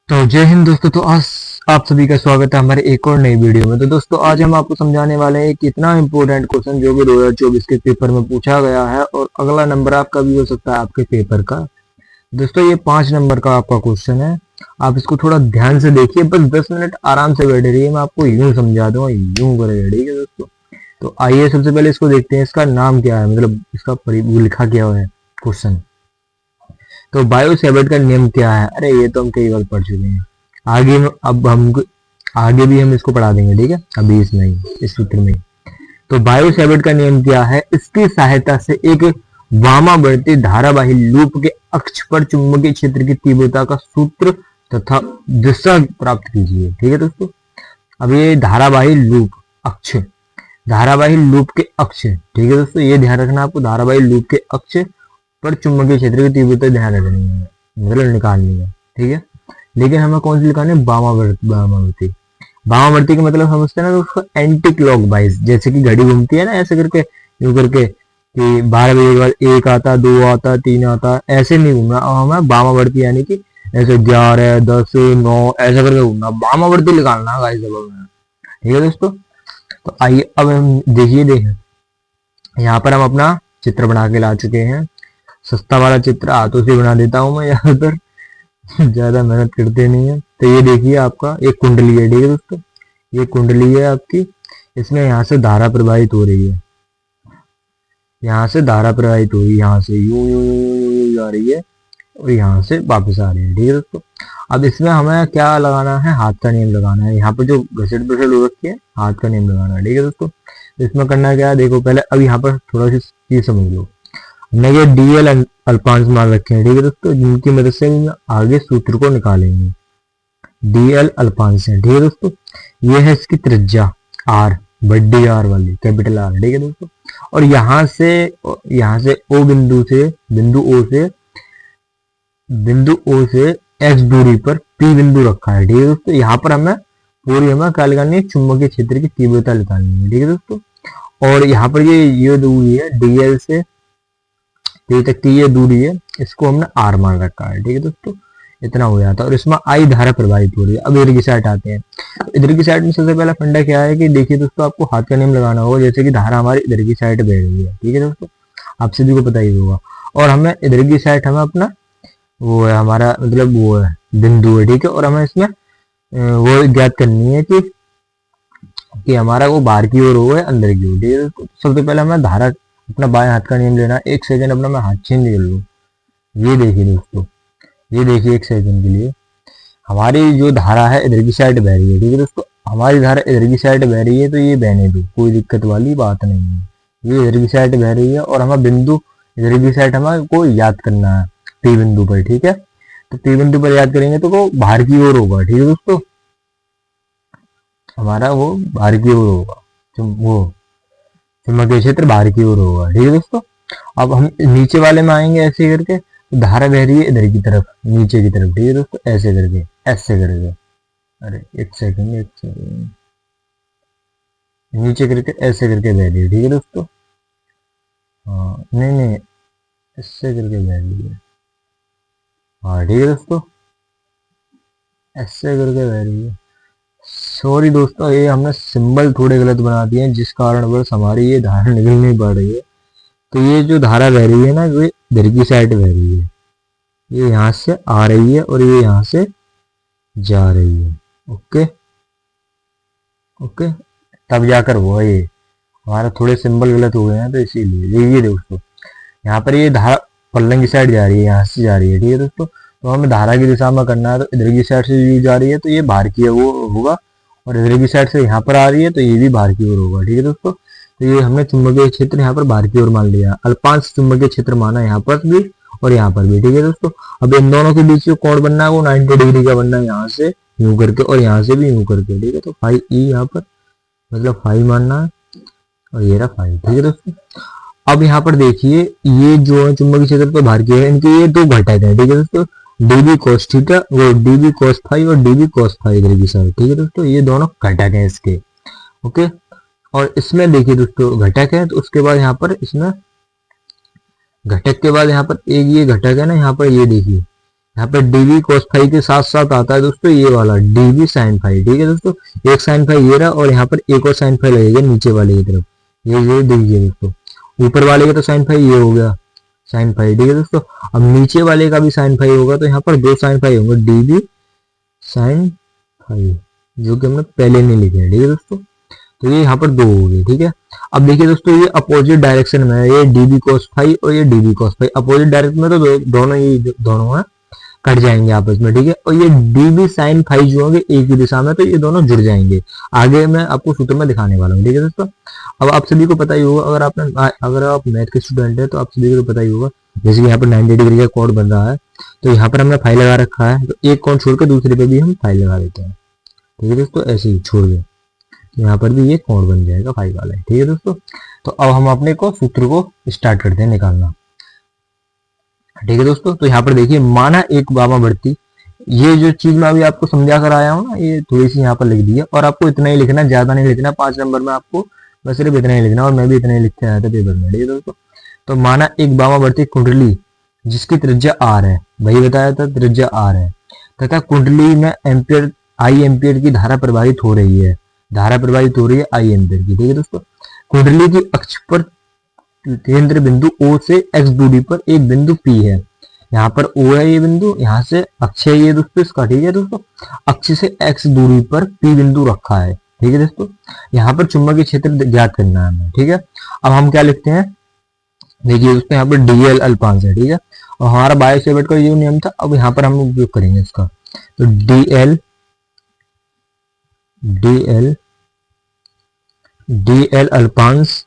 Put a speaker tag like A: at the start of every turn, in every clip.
A: तो जय हिंद दोस्तों। तो आज आप सभी का स्वागत है हमारे एक और नई वीडियो में। तो दोस्तों आज हम आपको समझाने वाले हैं एक इतना इम्पोर्टेंट क्वेश्चन जो कि 2024 के पेपर में पूछा गया है और अगला नंबर आपका भी हो सकता है आपके पेपर का। दोस्तों ये 5 नंबर का आपका क्वेश्चन है। आप इसको थोड़ा ध्यान से देखिए, बस 10 मिनट आराम से बैठे रहिए, मैं आपको यूं समझा दूंगा, यूं करेगा, ठीक है दोस्तों। तो आइए सबसे पहले इसको देखते हैं, इसका नाम क्या है, मतलब इसका वो लिखा क्या है क्वेश्चन। तो बायो सैवर्ट का नियम क्या है? अरे ये तो हम कई बार पढ़ चुके हैं। अब हम आगे भी हम इसको पढ़ा देंगे, ठीक है, अभी इसमें ही, इस सूत्र में। तो बायो सैवर्ट का नियम क्या है? इसकी सहायता से एक वामावर्ती धारावाही लूप के अक्ष पर चुंबकीय क्षेत्र की तीव्रता का सूत्र तथा दिशा प्राप्त कीजिए, ठीक है दोस्तों। अब ये धारावाही लूप अक्ष, धारावाही लूप के अक्ष, ठीक है दोस्तों, ये ध्यान रखना आपको, धारावाही लूप के अक्ष पर चुंबकीय क्षेत्र की तीव्रता ध्यान रखनी है, मतलब निकालनी है, ठीक है। लेकिन हमें कौन सी निकालनी है? वामावर्ती। वामावर्ती का मतलब समझते हैं ना दोस्तों, एंटी क्लॉकवाइज, जैसे कि घड़ी घूमती है ना ऐसे करके, यूं करके कि 12 बजे के बाद 1 आता, 2 आता, 3 आता, ऐसे नहीं घूमना। और हमें वामावर्ती यानी कि ऐसे 11, 10, 9 ऐसा करके घूमना, वामावर्ती निकालना गाइस अब हमें, ठीक है दोस्तों। तो आइए अब हम देखिए यहाँ पर हम अपना चित्र बना के ला चुके हैं। सस्ता वाला चित्र हाथों से बना देता हूँ मैं ज्यादातर, ज्यादा मेहनत करते नहीं है। तो ये देखिए आपका एक कुंडली है, ठीक है दोस्तों, ये कुंडली है आपकी। इसमें यहाँ से धारा प्रवाहित हो रही है, यहाँ से धारा प्रवाहित हो रही है, यहाँ से यू यू यू यू जा रही है और यहाँ से वापस आ रही है, ठीक है दोस्तों। अब इसमें हमें क्या लगाना है? हाथ का नियम लगाना है। यहाँ पर जो घसट पसट हो रखी है, हाथ का नियम लगाना है, ठीक है दोस्तों। इसमें करना क्या है, देखो पहले अब यहाँ पर थोड़ा सी चीज समझ लो। हमने ये डीएल अल्पांश मान रखे हैं, ठीक है दोस्तों, जिनकी मदद से हम आगे सूत्र को निकालेंगे। डीएल अल्पांश है, ठीक है दोस्तों। ये है इसकी त्रिज्या आर, बड़ी आर वाली, कैपिटल आर, ठीक है दोस्तों। और यहाँ से ओ बिंदु से, बिंदु ओ से एक्स दूरी पर पी बिंदु रखा है, ठीक है दोस्तों। यहाँ पर हमें क्या निकालनी है? चुंबकीय क्षेत्र की तीव्रता निकालनी है, ठीक है दोस्तों। और यहाँ पर ये दूरी है डीएल से पी तक की, ये दूरी है, इसको हमने आर मान रखा है, ठीक है दोस्तों। इतना हो जाता है और इसमें आई धारा प्रवाहित हो रही है। अब इधर की साइड आते हैं। तो इधर की साइड में सबसे पहला फंडा क्या है कि देखिए दोस्तों, आपको हाथ का नियम लगाना होगा, जैसे कि धारा हमारी इधर की साइड बह रही है, ठीक है दोस्तों, आप सभी को पता ही होगा। और हमें इधर की साइड हमें अपना वो है, हमारा मतलब वो है बिंदु है, ठीक है। और हमें इसमें वो ज्ञात करनी है कि हमारा वो बाहर की ओर हो है अंदर की ओर, ठीक है। सबसे पहले हमें धारा अपना बाएं हाथ का नियम लेना। एक सेकंड अपना मैं हाथ चेंज कर लूँ। ये देखिए दोस्तों, ये देखिए एक सेकंड के लिए, हमारी जो धारा है इधर की साइड बह रही है, ठीक है दोस्तों। हमारी धारा इधर की साइड बह रही है तो ये बहने दो, कोई दिक्कत वाली बात नहीं है। ये इधर की साइड बह रही है और हमें बिंदु इधर की साइड हमें को याद करना है पी बिंदु पर, ठीक है। तो पी बिंदु पर याद करेंगे तो वो बाहर की ओर होगा, ठीक है दोस्तों, हमारा वो बाहर की ओर होगा, वो चुंबकीय क्षेत्र बाहर की ओर होगा, ठीक है दोस्तों। अब हम नीचे वाले में आएंगे, ऐसे करके धारा बह रही है इधर की तरफ, नीचे की तरफ, ठीक है दोस्तों, ऐसे करके, ऐसे करके, अरे एक सेकंड, नीचे करके ऐसे करके बह रही है, ठीक है दोस्तों। हाँ नहीं, ऐसे करके बह रही है, हाँ ठीक है दोस्तों, ऐसे करके बह रही है। सॉरी दोस्तों, ये हमने सिंबल थोड़े गलत बना दिए हैं, जिस कारण बस हमारी ये धारा निकल नहीं पा रही है। तो ये जो धारा बह रही है ना, ये इधर की साइड बह रही है, ये यहाँ से आ रही है और ये यहाँ से जा रही है, ओके ओके। तब जाकर हुआ ये, हमारा थोड़े सिंबल गलत हो गए हैं तो इसीलिए। ये दोस्तों, यहाँ पर ये धारा पल्लंग की साइड जा रही है, यहाँ से जा रही है, ठीक है दोस्तों। तो हमें धारा की दिशा में करना है, तो इधर की साइड से यू जा रही है तो ये बाहर की वो होगा, और इधर की साइड से यहाँ पर आ रही है तो ये भी बाहर की ओर होगा, ठीक है दोस्तों। तो ये हमने चुंबकीय क्षेत्र यहाँ पर बाहर की ओर मान लिया, अल्पांश चुंबकीय क्षेत्र माना यहाँ पर भी और यहाँ पर भी, ठीक है दोस्तों। अब इन दोनों के बीच जो कोण बनना है वो 90 डिग्री का बनना है, यहाँ से यूं करके और यहाँ से भी यूं करके, ठीक है। तो फाई ई यहाँ पर मतलब फाई मानना है और ये रहा फाई, ठीक है दोस्तों। अब यहाँ पर देखिए, ये जो है चुंबकीय क्षेत्र तो बाहर की है, इनके ये दो घटक है, ठीक है दोस्तों, डीबी कोस थीटा, वो डीबी कोस फाई और डीबी कोस फाई इधर की साइड, ठीक है दोस्तों, ये दोनों घटक है इसके, ओके। और इसमें देखिए दोस्तों घटक है, तो उसके बाद यहाँ पर इसमें घटक के बाद यहाँ पर एक ये घटक है ना, यहाँ पर ये देखिए यहाँ पे डीवी cos फाई के साथ साथ आता है दोस्तों ये वाला डीवी sin फाई। ठीक है दोस्तों, एक sin फाई ये रहा और यहाँ पर एक और sin फाई लगेगा नीचे वाले की तरफ। ये देखिए दोस्तों, ऊपर वाले का तो sin फाई ये हो गया sin फाई। ठीक है दोस्तों, अब नीचे वाले का भी sin फाई होगा तो यहाँ पर दो sin फाई होंगे डीवी sin फाई, जो कि हमने पहले नहीं लिखे हैं। ठीक है दोस्तों, तो ये यहाँ पर दो हो गए। ठीक है, अब देखिए दोस्तों ये अपोजिट डायरेक्शन में है, ये डीबी cos फाई और ये dB cos phi opposite direction में, तो दोनों ये दोनों है कट जाएंगे आपस में। ठीक है, और ये डीबी साइन फाई जो होंगे एक ही दिशा में, तो ये दोनों जुड़ जाएंगे। आगे मैं आपको सूत्र में दिखाने वाला हूँ। ठीक है दोस्तों, अब आप सभी को पता ही होगा, अगर आप मैथ के स्टूडेंट है तो आप सभी को पता ही होगा, जैसे कि यहाँ पर 90 डिग्री का कोण बन रहा है, तो यहाँ पर हमने फाई लगा रखा है, तो एक कोण छोड़ के दूसरे पे भी हम फाई लगा देते हैं। ठीक है दोस्तों, ऐसे ही छोड़ के यहाँ पर भी ये कोण बन जाएगा फाई वाला। ठीक है दोस्तों, तो अब हम अपने को सूत्र को स्टार्ट करते हैं निकालना। ठीक है दोस्तों, तो यहाँ पर देखिए माना एक वामावर्ती, ये जो चीज मैं अभी आपको समझा कर आया हूँ ना, ये थोड़ी सी यहाँ पर लिख दी है, और आपको इतना ही लिखना, ज्यादा नहीं लिखना। 5 नंबर में आपको बस सिर्फ इतना ही लिखना, और मैं भी इतना ही लिख के आया था पेपर में। ठीक है दोस्तों, तो माना एक वामावर्ती कुंडली जिसकी त्रिज्या आर है, वही बताया था त्रिज्या आर है, तथा कुंडली में एम्पियर आई एम्पियर की धारा प्रवाहित हो रही है, धारा प्रवाहित हो रही है आई एम्पियर की। ठीक है दोस्तों, कुंडली की अक्ष पर केंद्र बिंदु O से x दूरी पर एक बिंदु P है। यहाँ पर O है ये बिंदु, यहाँ से अक्ष है ये दोस्तों इसका। ठीक है दोस्तों, अक्ष से x दूरी पर P बिंदु रखा है। ठीक है दोस्तों, यहाँ पर चुंबकीय क्षेत्र ज्ञात करना है हमें। ठीक है, अब हम क्या लिखते हैं, देखिए दोस्तों यहाँ पर dl अल्पांश है। ठीक है, और हमारा बायो सेवर्ट का जो नियम था, अब यहाँ पर हम उपयोग करेंगे इसका, तो dl dl dl अल्पांश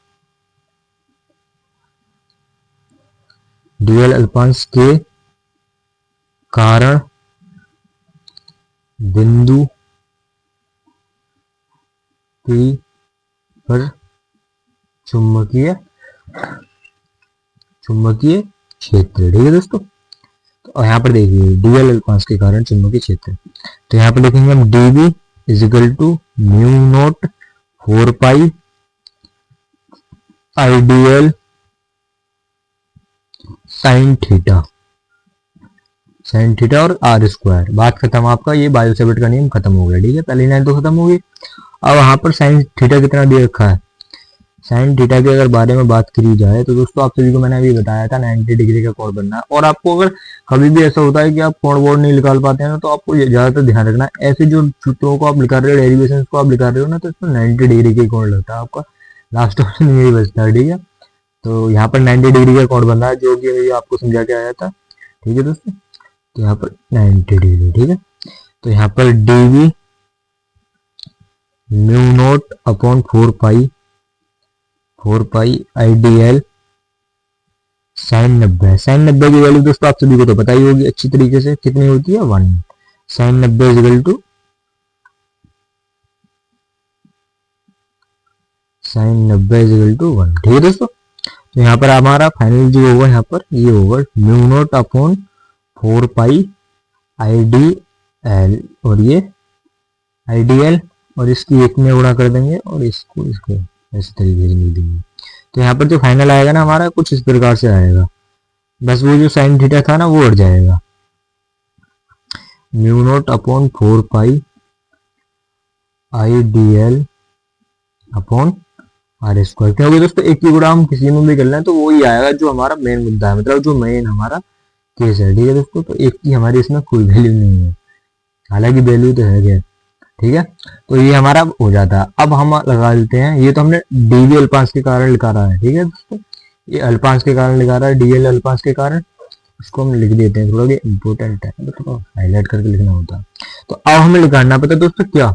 A: dl अल्पांश के कारण बिंदु P पर चुंबकीय क्षेत्र। ठीक है दोस्तों, तो यहाँ पर देखिए dl अल्पांश के कारण चुंबकीय क्षेत्र, तो यहाँ पर देखेंगे हम dv is equal to mu naught 4 pi IDL sine theta और आर स्क्वायर। बात खत्म, आपका ये बायो सेवर्ट का नियम खत्म हो गया। ठीक है, पहली लाइन तो खत्म हो गई। अब यहाँ पर साइन थीटा कितना दे रखा है, साइन थीटा के अगर बारे में बात करी जाए तो दोस्तों आप सभी को मैंने अभी बताया था 90 डिग्री का कोण बनना है। और आपको अगर कभी भी ऐसा होता है कि आप कोण वोण नहीं निकाल पाते हैं ना, तो आपको ज्यादातर ध्यान रखना है, ऐसे जो सूत्रों को आप निकाल रहे हो, डेरिवेशन को आप निकाल रहे हो ना, तो इसमें 90 डिग्री के कोण लगता है आपका, लास्ट ऑप्शन यही बचता है। ठीक है, तो यहाँ पर 90 डिग्री का कोण बन रहा है, जो कि आपको समझा के आया था। ठीक है दोस्तों, तो यहाँ पर 90 डिग्री। ठीक है, तो यहाँ पर dv mu naught upon 4 pi IDL sign 90। Sign 90 की वैल्यू दोस्तों आप सभी को तो पता ही होगी अच्छी तरीके से, कितनी होती है 1। Sine 90 is equal to sine 90 is equal to 1। ठीक है दोस्तों, तो यहाँ पर हमारा फाइनल जो होगा, यहाँ पर ये होगा mu naught upon 4 pi IDL, और ये आईडीएल और इसकी एक में गुणा कर देंगे और इसको ऐसे तरीके से लिख देंगे। तो यहाँ पर जो फाइनल आएगा ना हमारा कुछ इस प्रकार से आएगा, बस वो जो साइन थीटा था ना वो हट जाएगा, mu naught upon 4 pi IDL upon r square. क्योंकि दोस्तों एक ही गुणा हम किसी में भी कर लें तो वो ही आएगा जो हमारा मेन मुद्दा है, मतलब जो मेन हमारा केस है। ठीक है दोस्तों, तो एक की हमारी इसमें कोई वैल्यू नहीं है, हालांकि वैल्यू तो है। ठीक है, तो ये हमारा हो जाता है। अब हम लगा देते हैं, ये तो हमने डीवी अल्पांश के कारण लिखा रहा है। ठीक है दोस्तों, ये अल्पांश के कारण लिखा रहा है, डीएल अल्पांश के कारण, इसको हम लिख देते हैं, थोड़ा इंपॉर्टेंट है तो थोड़ा हाईलाइट करके लिखना होता है। तो अब हमें लिखाना पता है दोस्तों क्या,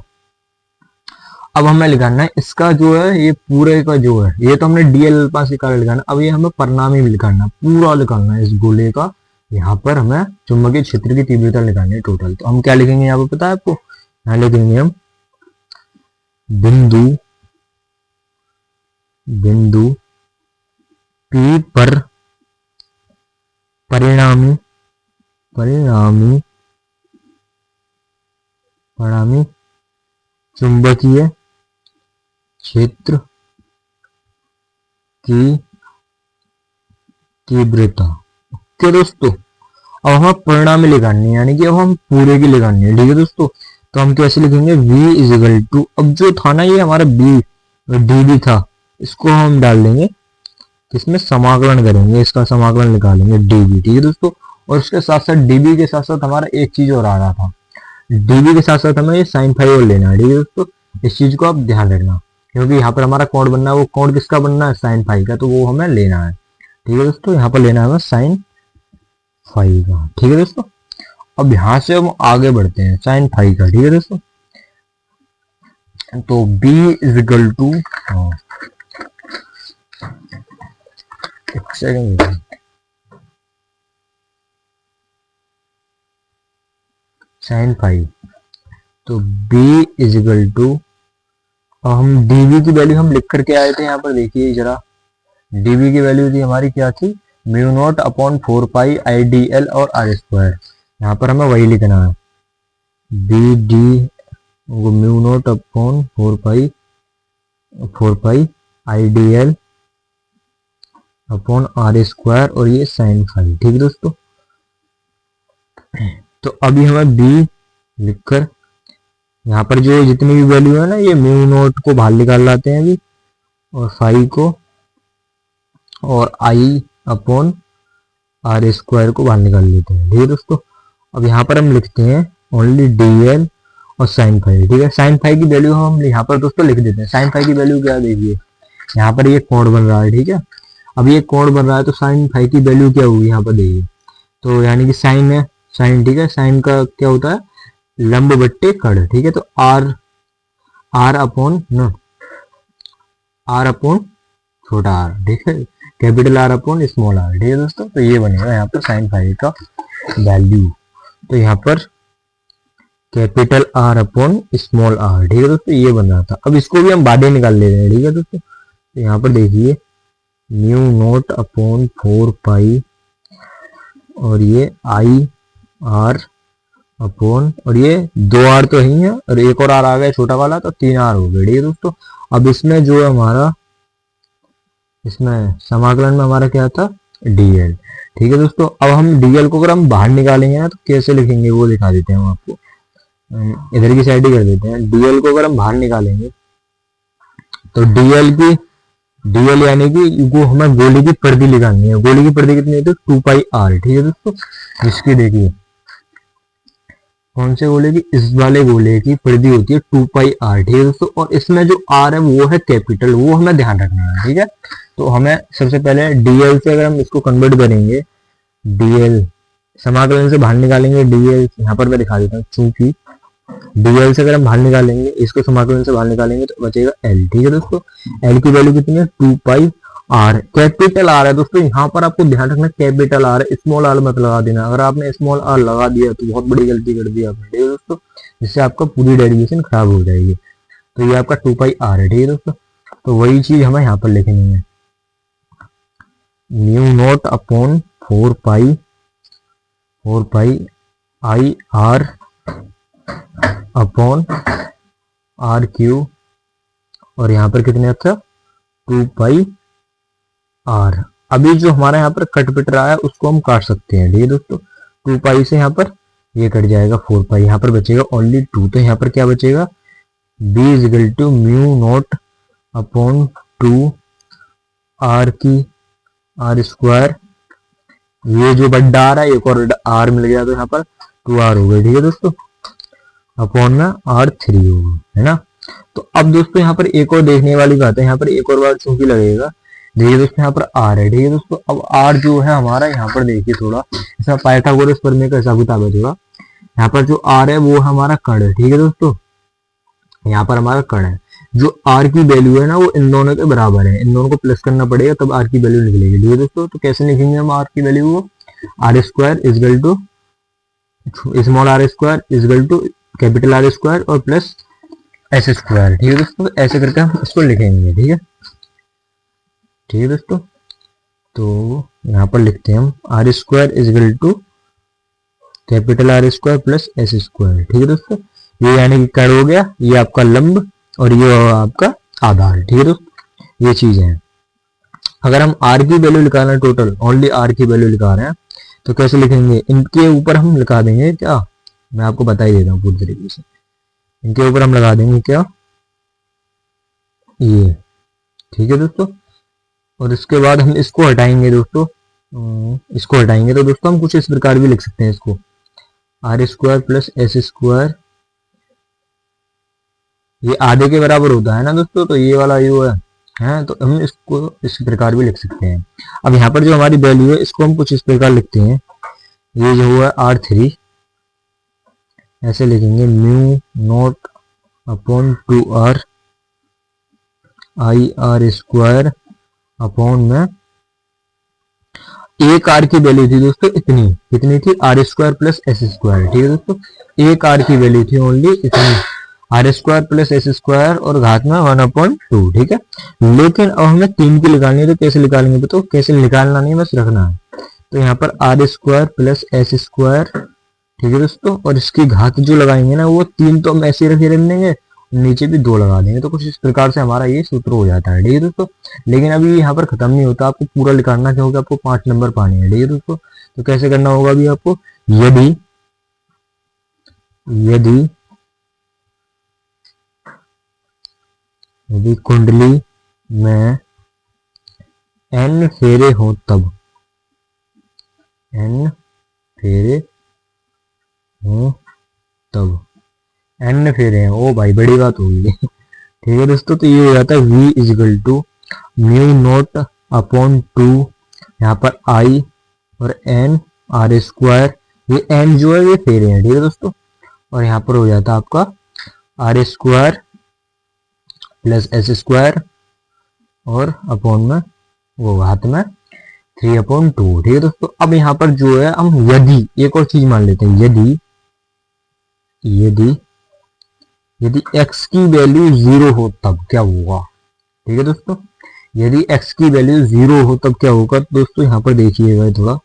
A: अब हमें लिखाना है इसका जो है ये पूरे का जो है, ये तो हमने डीएल अल्पांश के कारण लिखाना, अब ये हमें परिणामी भी लिखाना, पूरा लिखाना है इस गोले का। यहाँ पर हमें चुंबकीय क्षेत्र की तीव्रता लिखानी है टोटल। तो हम क्या लिखेंगे यहाँ पर पता है आपको, यहाँ लिखेंगे हम बिंदु P पर परिणामी चुंबकीय क्षेत्र की तीव्रता। ओके दोस्तों, अब हमें परिणाम में लिखानी है, यानी कि अब हम पूरे की लिखानी है। ठीक है दोस्तों, तो हम कैसे लिखेंगे, v इज इक्वल टू, अब जो था ना ये हमारा b डी भी था, इसको हम डाल देंगे, इसमें समाकलन करेंगे, इसका समाकलन निकालेंगे dv। ठीक है दोस्तों, और उसके साथ साथ db के साथ साथ हमारा एक चीज और आ रहा था, dv के साथ साथ हमें ये sin फाई और लेना है। ठीक है दोस्तों, इस चीज को आप ध्यान रखना, क्योंकि यहाँ पर हमारा कोण बनना है, वो कोण किसका बनना है, sin फाई का, तो वो हमें लेना है। ठीक है दोस्तों, यहाँ पर लेना है हमें sin फाई का। ठीक है दोस्तों, अब यहाँ से हम आगे बढ़ते हैं sin फाई का। ठीक है दोस्तों, तो b इज इक्वल टू, एक सेकंड, sin फाई, तो b इज इक्वल टू, हम dv की वैल्यू हम लिख करके आए थे, यहाँ पर देखिए जरा, dv की वैल्यू थी हमारी क्या थी, mu naught upon 4 pi I D L और आर स्क्वायर, यहाँ पर हमें वही लिखना है, B D mu naught upon 4 pi I D L upon r square और ये साइन फाई। ठीक है दोस्तों, तो अभी हमें b लिखकर यहाँ पर जो जितनी भी वैल्यू है ना, ये म्यू नॉट को बाहर निकाल लाते हैं अभी, और फाई को और आई अपॉन आर स्क्वायर को बाहर निकाल लेते हैं। ठीक है दोस्तों, अब यहाँ पर हम लिखते हैं ओनली डी एल और साइन फाई। ठीक है, साइन फाई की वैल्यू हम यहाँ पर दोस्तों लिख देते हैं। साइन फाई की वैल्यू क्या देखिए, यहाँ पर ये कोण बन रहा है। ठीक है, अब ये कोण बन रहा है, तो साइन फाई की वैल्यू क्या होगी यहाँ पर देखिए, तो यानी कि साइन है, साइन, ठीक है, साइन का क्या होता है, लंब बट्टे कड़। ठीक है, तो आर अपॉन न आर अपॉन छोटा आर, ठीक है, capital R upon small r. ठीक है दोस्तों, तो ये बनेगा यहाँ पर साइन फाई का वैल्यू, तो यहाँ पर capital R upon small r. ठीक है दोस्तों, ये बन रहा था। अब इसको भी हम बाहर निकाल ले रहे हैं। ठीक है दोस्तों, तो यहाँ पर देखिए म्यू नॉट अपॉन 4 पाई और ये आई आर अपॉन, और ये 2 आर तो ही है और एक और आर आ गया छोटा वाला, तो 3 आर हो गए। ठीक है दोस्तों, अब इसमें जो है हमारा, इसमें समाकलन में हमारा क्या था, dl। ठीक है दोस्तों, अब हम dl को अगर हम बाहर निकालेंगे ना, तो कैसे लिखेंगे वो दिखा देते हैं हम आपको, इधर की साइड ही कर देते हैं। dl को अगर हम बाहर निकालेंगे तो dl यानी कि वो हमें गोले की परिधि निकालनी है। गोले की परिधि कितनी होती है, 2 पाई आर। ठीक है दोस्तों, इसकी देखिए कौन से गोले की, इस वाले गोले की परिधि होती है 2 पाई आर। ठीक है दोस्तों, और इसमें जो आर है वो है कैपिटल, वो हमें ध्यान रखना है। ठीक है, तो हमें सबसे पहले dl से अगर हम इसको कन्वर्ट करेंगे, dl समाकलन से बाहर निकालेंगे, dl यहाँ पर मैं दिखा देता हूँ, चूंकि dl से अगर हम बाहर निकालेंगे, इसको समाकलन से बाहर निकालेंगे तो बचेगा l। ठीक है दोस्तों, l की वैल्यू कितनी है, 2 पाई आर, कैपिटल आर है दोस्तों, यहाँ पर आपको ध्यान रखना कैपिटल आर है, स्मॉल आर मत लगा देना। अगर आपने स्मॉल आर लगा दिया तो बहुत बड़ी गलती कर दी आपने। ठीक है दोस्तों, जिससे आपका पूरी डेरिवेशन खराब हो जाएगी। तो ये आपका 2 पाई आर है। ठीक है दोस्तों, तो वही चीज हमें यहाँ पर लिखनी है, mu naught upon 4 pi I R upon R Q, और यहाँ पर कितने था, 2 पाई आर। अभी जो हमारा यहाँ पर कट पिट रहा है उसको हम काट सकते हैं। ठीक है दोस्तों, 2 पाई से यहाँ पर ये कट जाएगा 4 पाई, यहाँ पर बचेगा ओनली 2, तो यहाँ पर क्या बचेगा, b is equal to mu naught upon 2 R की आर स्क्वायर, ये जो बड़ा आर है एक और आर मिल गया तो यहाँ पर 2 आर हो गए। ठीक है दोस्तों, अपॉन में R3 होगा, है ना। तो अब दोस्तों यहाँ पर एक और देखने वाली बात है, यहाँ पर एक और बार चूंकि लगेगा, देखिए दोस्तों यहाँ पर R है। ठीक है दोस्तों, अब R जो है हमारा, यहाँ पर देखिए थोड़ा ऐसा पाइथागोरस प्रमेय का हिसाब किताब है थोड़ा, यहाँ पर जो R है वो हमारा कण है। ठीक है दोस्तों, यहाँ पर हमारा कण है, जो R की वैल्यू है ना वो इन दोनों के बराबर है, इन दोनों को प्लस करना पड़ेगा तब R की वैल्यू निकलेगी। ठीक है दोस्तों, तो कैसे लिखेंगे हम R की वैल्यू को, R square is equal to small R square is equal to capital R square और प्लस एस स्क्वायर। ठीक है दोस्तों, ऐसे करके हम इसको लिखेंगे। ठीक है, ठीक है दोस्तों, तो यहाँ पर लिखते हैं हम R square is equal to capital R square plus S square. ठीक है दोस्तों, ये यानी कि कण हो गया, ये आपका लंब और ये आपका आधार। ठीक है दोस्तों, ये चीज है। अगर हम आर की वैल्यू निकालना है टोटल, ओनली आर की वैल्यू निकाल रहे हैं, तो कैसे लिखेंगे, इनके ऊपर हम लिखा देंगे क्या, मैं आपको बता ही देता हूँ पूरी तरीके से। इनके ऊपर हम लगा देंगे क्या, ये, ठीक है दोस्तों। और इसके बाद हम इसको हटाएंगे दोस्तों, इसको हटाएंगे तो दोस्तों हम कुछ इस प्रकार भी लिख सकते हैं इसको, R square plus S square, ये आधे के बराबर होता है ना दोस्तों, तो ये वाला यू है, तो हम इसको इस प्रकार भी लिख सकते हैं। अब यहाँ पर जो हमारी वैल्यू है इसको हम कुछ इस प्रकार लिखते हैं, ये जो हुआ R3, ऐसे लिखेंगे mu naught upon 2R I R square upon में, एक आर की वैल्यू थी दोस्तों इतनी, कितनी थी, R square plus S square, ठीक है दोस्तों, एक आर की वैल्यू थी ओनली इतनी, R square plus S square और घात में 1/2, ठीक है। लेकिन अब हमें 3 की निकालनी है, तो कैसे निकालेंगे, तो कैसे निकालना नहीं बस रखना है। तो यहाँ पर R square plus S square, ठीक है दोस्तों, और इसकी घात जो लगाएंगे ना वो 3 तो हम ऐसे ही रखे रख देंगे, नीचे भी 2 लगा देंगे, तो कुछ इस प्रकार से हमारा ये सूत्र हो जाता है, ठीक है दोस्तों। लेकिन अभी यहाँ पर खत्म नहीं होता, आपको पूरा निकालना क्या होगा, आपको 5 नंबर पाने हैं, ठीक है दोस्तों। तो कैसे करना होगा अभी आपको, यदि यदि यदि कुंडली में n फेरे हो तब, n फेरे हो तब, n फेरे हैं, ओ भाई बड़ी बात होगी ठीक है दोस्तों। तो ये हो जाता है v is equal to mu naught upon 2, यहाँ पर i और n आर स्क्वायर, ये n जो है ये फेरे हैं, ठीक है दोस्तों। और यहाँ पर हो जाता है आपका R square plus S square और अपॉन में वो हाथ में 3/2, ठीक है दोस्तों। अब यहाँ पर जो है हम यदि एक और चीज मान लेते हैं, यदि यदि यदि x की वैल्यू 0 हो तब क्या होगा, ठीक है दोस्तों। यदि x की वैल्यू 0 हो तब क्या होगा दोस्तों, यहाँ पर देखिएगा थोड़ा,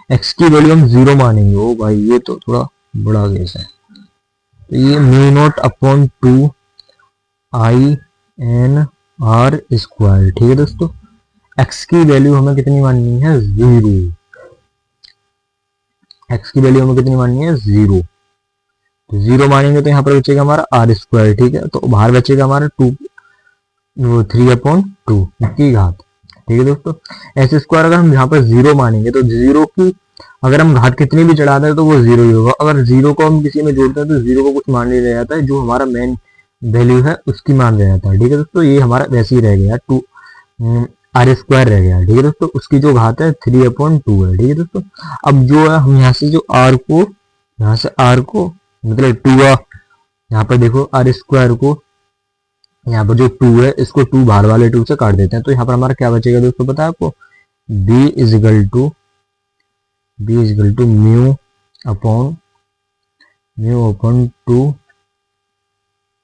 A: x की वैल्यू हम 0 मानेंगे, ओ भाई ये तो थोड़ा बड़ा केस है। तो ये mu naught upon 2 I N R square, ठीक है दोस्तों। x की वैल्यू हमें कितनी माननी है, 0, x की वैल्यू हमें कितनी माननी है, 0, तो 0 मानेंगे तो यहाँ पर बचेगा हमारा आर स्क्वायर, ठीक है। तो बाहर बचेगा हमारा 3/2 की घात, ठीक है दोस्तों। एस स्क्वायर अगर हम यहाँ पर 0 मानेंगे तो 0 की अगर हम घात कितनी भी चढ़ाते हैं तो वो 0 ही होगा। अगर 0 को हम किसी में जोड़ते हैं तो 0 को कुछ मान नहीं रह जाता है, जो हमारा मेन वैल्यू है उसकी मान रह जाता है, ठीक है दोस्तों। ये हमारा वैसे ही रह गया 2 आर स्क्वायर रह गया, ठीक है दोस्तों। उसकी जो घात है 3/2 है, ठीक है दोस्तों। अब जो है हम यहाँ से जो आर को, यहाँ से आर को मतलब 2 यहाँ पर देखो आर स्क्वायर को, यहाँ पर जो 2 है इसको 2 बाहर वाले 2 से काट देते हैं, तो यहाँ पर हमारा क्या बचेगा दोस्तों पता है आपको, b is equal to mu upon 2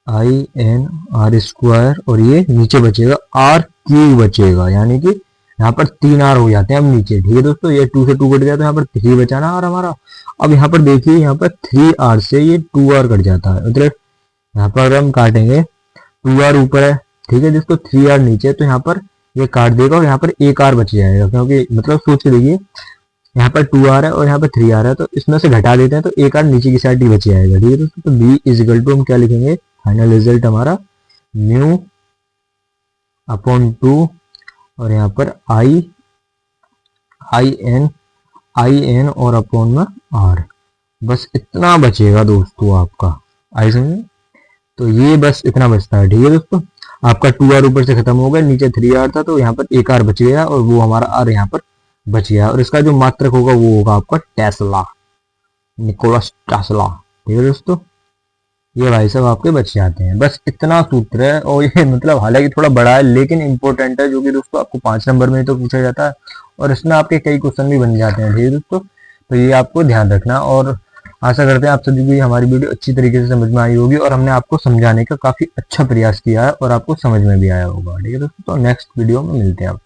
A: I N R square, और ये नीचे बचेगा आर क्यूब बचेगा, यानी कि यहाँ पर 3r हो जाते हैं अब नीचे, ठीक है दोस्तों। ये 2 से 2 कट गया तो यहाँ पर 3 बचाना और हमारा। अब यहाँ पर देखिए यहाँ पर 3r से ये 2r कट जाता है, मतलब यहाँ पर अगर हम काटेंगे 2r ऊपर है, ठीक है दोस्तों, 3r नीचे, तो यहाँ पर ये काट देगा और यहाँ पर एक r बच जाएगा, क्योंकि मतलब सोच के देखिए यहाँ पर 2r है और यहाँ पर 3r है, तो इसमें से घटा देते हैं तो एक r नीचे की साइड ही बच जाएगा, ठीक है दोस्तों। तो b इजिकल टू हम क्या लिखेंगे, फाइनल रिजल्ट हमारा म्यू अपॉन 2 और यहाँ पर आई एन और अपॉन में r, बस इतना बचेगा दोस्तों आपका, आई समझे। तो ये बस इतना बचता है, ठीक है दोस्तों। आपका 2r ऊपर से खत्म हो गया, नीचे 3r था तो यहाँ पर एक r बच गया और वो हमारा r यहाँ पर बच गया, और इसका जो मात्रक होगा वो होगा आपका टेस्ला, निकोलस टेस्ला, ठीक है दोस्तों। ये भाई साहब आपके बच जाते हैं, बस इतना सूत्र है। और ये मतलब हालांकि थोड़ा बड़ा है लेकिन इंपॉर्टेंट है, जो कि दोस्तों आपको 5 नंबर में तो पूछा जाता है और इसमें आपके कई क्वेश्चन भी बन जाते हैं, ठीक है दोस्तों। तो ये आपको ध्यान रखना, और आशा करते हैं आप सभी को हमारी वीडियो अच्छी तरीके से समझ में आई होगी और हमने आपको समझाने का काफी अच्छा प्रयास किया है और आपको समझ में भी आया होगा, ठीक है दोस्तों। तो नेक्स्ट वीडियो में मिलते हैं आप।